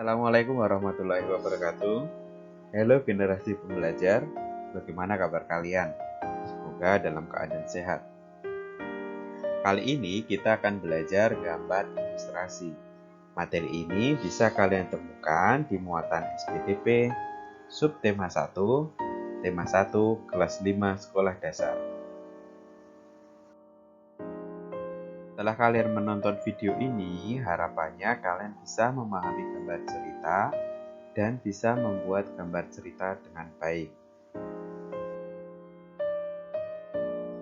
Assalamualaikum warahmatullahi wabarakatuh. Halo generasi pembelajar, bagaimana kabar kalian? Semoga dalam keadaan sehat. Kali ini kita akan belajar gambar ilustrasi. Materi ini bisa kalian temukan di muatan SPDP, subtema 1, tema 1, kelas 5 sekolah dasar. Setelah kalian menonton video ini, harapannya kalian bisa memahami gambar cerita dan bisa membuat gambar cerita dengan baik.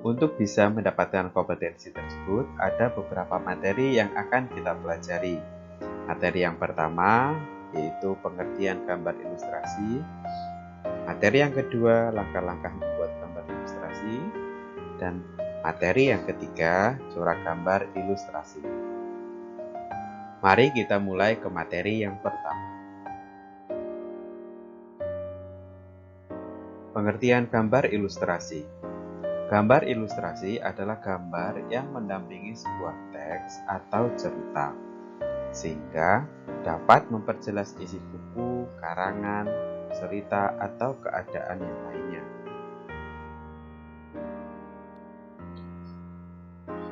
Untuk bisa mendapatkan kompetensi tersebut, ada beberapa materi yang akan kita pelajari. Materi yang pertama yaitu pengertian gambar ilustrasi. Materi yang kedua, langkah-langkah membuat gambar ilustrasi. Dan materi yang ketiga, corak gambar ilustrasi. Mari kita mulai ke materi yang pertama. Pengertian gambar ilustrasi. Gambar ilustrasi adalah gambar yang mendampingi sebuah teks atau cerita, sehingga dapat memperjelas isi buku, karangan, cerita, atau keadaan yang lainnya.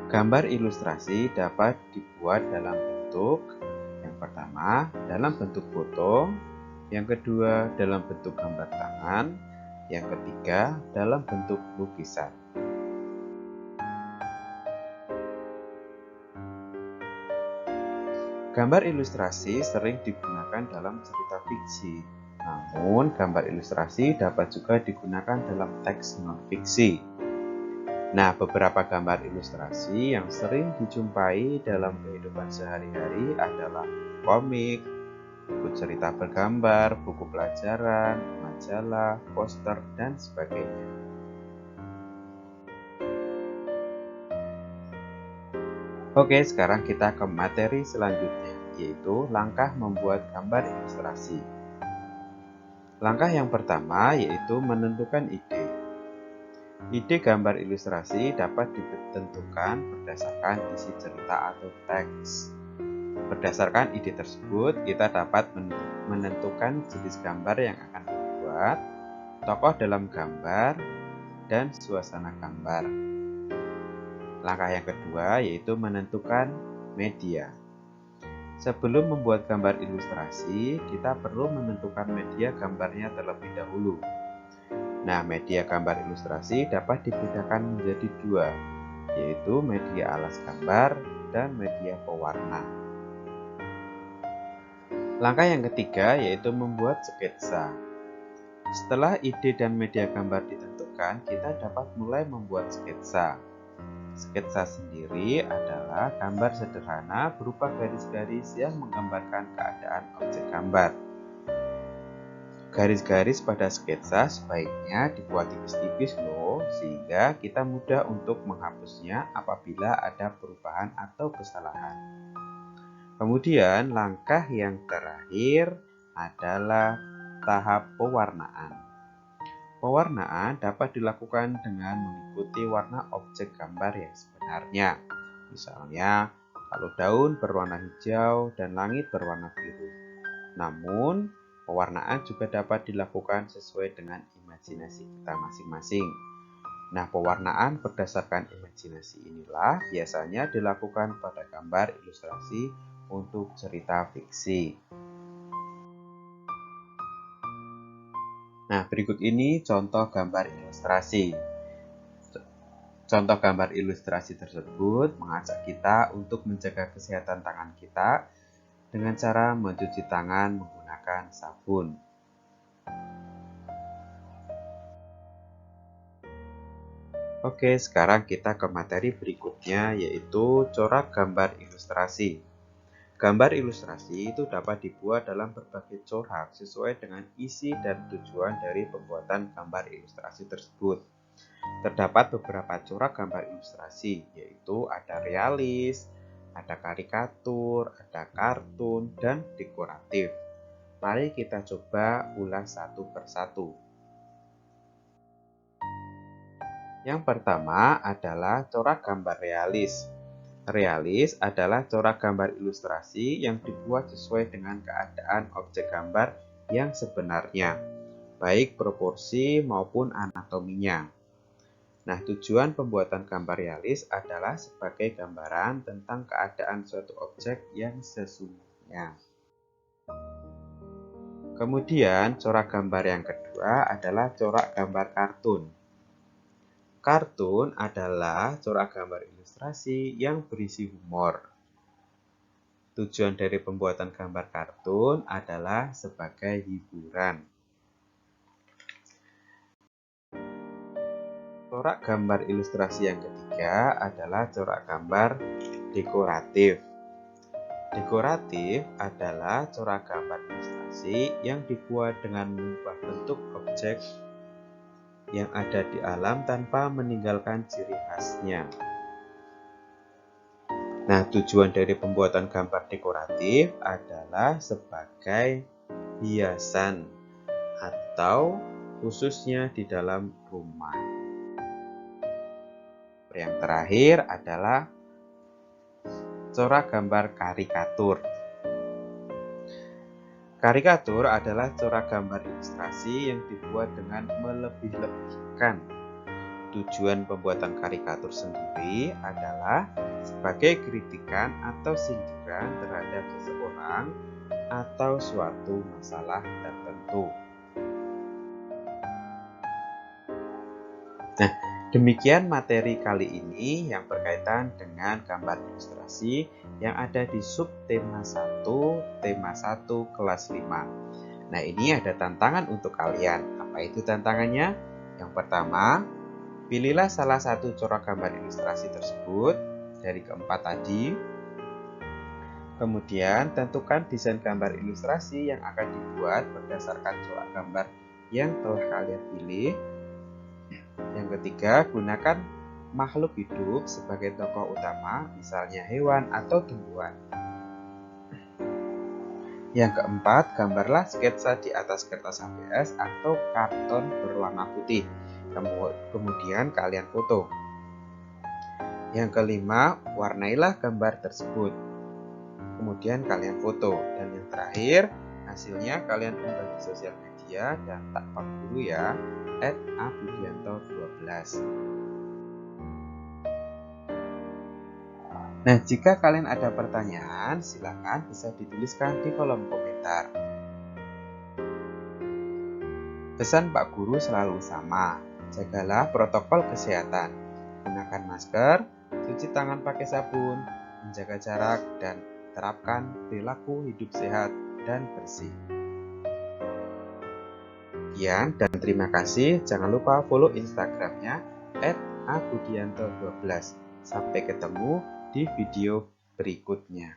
Gambar ilustrasi dapat dibuat dalam bentuk, yang pertama, dalam bentuk foto, yang kedua, dalam bentuk gambar tangan, yang ketiga, dalam bentuk lukisan. Gambar ilustrasi sering digunakan dalam cerita fiksi, namun gambar ilustrasi dapat juga digunakan dalam teks non-fiksi. Nah, beberapa gambar ilustrasi yang sering dijumpai dalam kehidupan sehari-hari adalah komik, buku cerita bergambar, buku pelajaran, majalah, poster, dan sebagainya. Oke, sekarang kita ke materi selanjutnya, yaitu langkah membuat gambar ilustrasi. Langkah yang pertama yaitu menentukan ide. Ide gambar ilustrasi dapat ditentukan berdasarkan isi cerita atau teks. Berdasarkan ide tersebut, kita dapat menentukan jenis gambar yang akan dibuat, tokoh dalam gambar, dan suasana gambar. Langkah yang kedua yaitu menentukan media. Sebelum membuat gambar ilustrasi, kita perlu menentukan media gambarnya terlebih dahulu. Nah, media gambar ilustrasi dapat dibedakan menjadi dua, yaitu media alas gambar dan media pewarna. Langkah yang ketiga yaitu membuat sketsa. Setelah ide dan media gambar ditentukan, kita dapat mulai membuat sketsa. Sketsa sendiri adalah gambar sederhana berupa garis-garis yang menggambarkan keadaan objek gambar. Garis-garis pada sketsa sebaiknya dibuat tipis-tipis loh, sehingga kita mudah untuk menghapusnya apabila ada perubahan atau kesalahan. Kemudian langkah yang terakhir adalah tahap pewarnaan. Pewarnaan dapat dilakukan dengan mengikuti warna objek gambar yang sebenarnya. Misalnya, kalau daun berwarna hijau dan langit berwarna biru. Namun, pewarnaan juga dapat dilakukan sesuai dengan imajinasi kita masing-masing. Nah, pewarnaan berdasarkan imajinasi inilah biasanya dilakukan pada gambar ilustrasi untuk cerita fiksi. Nah, berikut ini contoh gambar ilustrasi. Contoh gambar ilustrasi tersebut mengajak kita untuk menjaga kesehatan tangan kita dengan cara mencuci tangan menggunakan sabun. Oke, sekarang kita ke materi berikutnya, yaitu corak gambar ilustrasi. Gambar ilustrasi itu dapat dibuat dalam berbagai corak sesuai dengan isi dan tujuan dari pembuatan gambar ilustrasi tersebut. Terdapat beberapa corak gambar ilustrasi, yaitu ada realis, ada karikatur, ada kartun, dan dekoratif. Mari kita coba ulas satu persatu. Yang pertama adalah corak gambar realis. Realis adalah corak gambar ilustrasi yang dibuat sesuai dengan keadaan objek gambar yang sebenarnya, baik proporsi maupun anatominya. Nah, tujuan pembuatan gambar realis adalah sebagai gambaran tentang keadaan suatu objek yang sesungguhnya. Kemudian, corak gambar yang kedua adalah corak gambar kartun. Kartun adalah corak gambar ilustrasi yang berisi humor. Tujuan dari pembuatan gambar kartun adalah sebagai hiburan. Corak gambar ilustrasi yang ketiga adalah corak gambar dekoratif. Dekoratif adalah corak gambar ilustrasi yang dibuat dengan mengubah bentuk objek yang ada di alam tanpa meninggalkan ciri khasnya. Nah, tujuan dari pembuatan gambar dekoratif adalah sebagai hiasan atau khususnya di dalam rumah. Yang terakhir adalah corak gambar karikatur. Karikatur adalah corak gambar ilustrasi yang dibuat dengan melebih-lebihkan. Tujuan pembuatan karikatur sendiri adalah sebagai kritikan atau sindiran terhadap seseorang atau suatu masalah tertentu. Nah, demikian materi kali ini yang berkaitan dengan gambar ilustrasi yang ada di subtema 1, tema 1 kelas 5. Nah, ini ada tantangan untuk kalian. Apa itu tantangannya? Yang pertama, pilihlah salah satu corak gambar ilustrasi tersebut dari keempat tadi. Kemudian, tentukan desain gambar ilustrasi yang akan dibuat berdasarkan corak gambar yang telah kalian pilih. Yang ketiga, gunakan makhluk hidup sebagai tokoh utama, misalnya hewan atau tumbuhan. Yang keempat, gambarlah sketsa di atas kertas HVS atau karton berwarna putih. Kemudian kalian foto. Yang kelima, warnailah gambar tersebut. Kemudian kalian foto. Dan yang terakhir, hasilnya kalian unggah di sosial media dan tag Pak Guru ya, @abudianto12. Nah, jika kalian ada pertanyaan, silakan bisa dituliskan di kolom komentar. Pesan Pak Guru selalu sama, jagalah protokol kesehatan, gunakan masker, cuci tangan pakai sabun, menjaga jarak, dan terapkan perilaku hidup sehat dan bersih. Sekian dan terima kasih. Jangan lupa follow Instagramnya @abudianto12. Sampai ketemu di video berikutnya.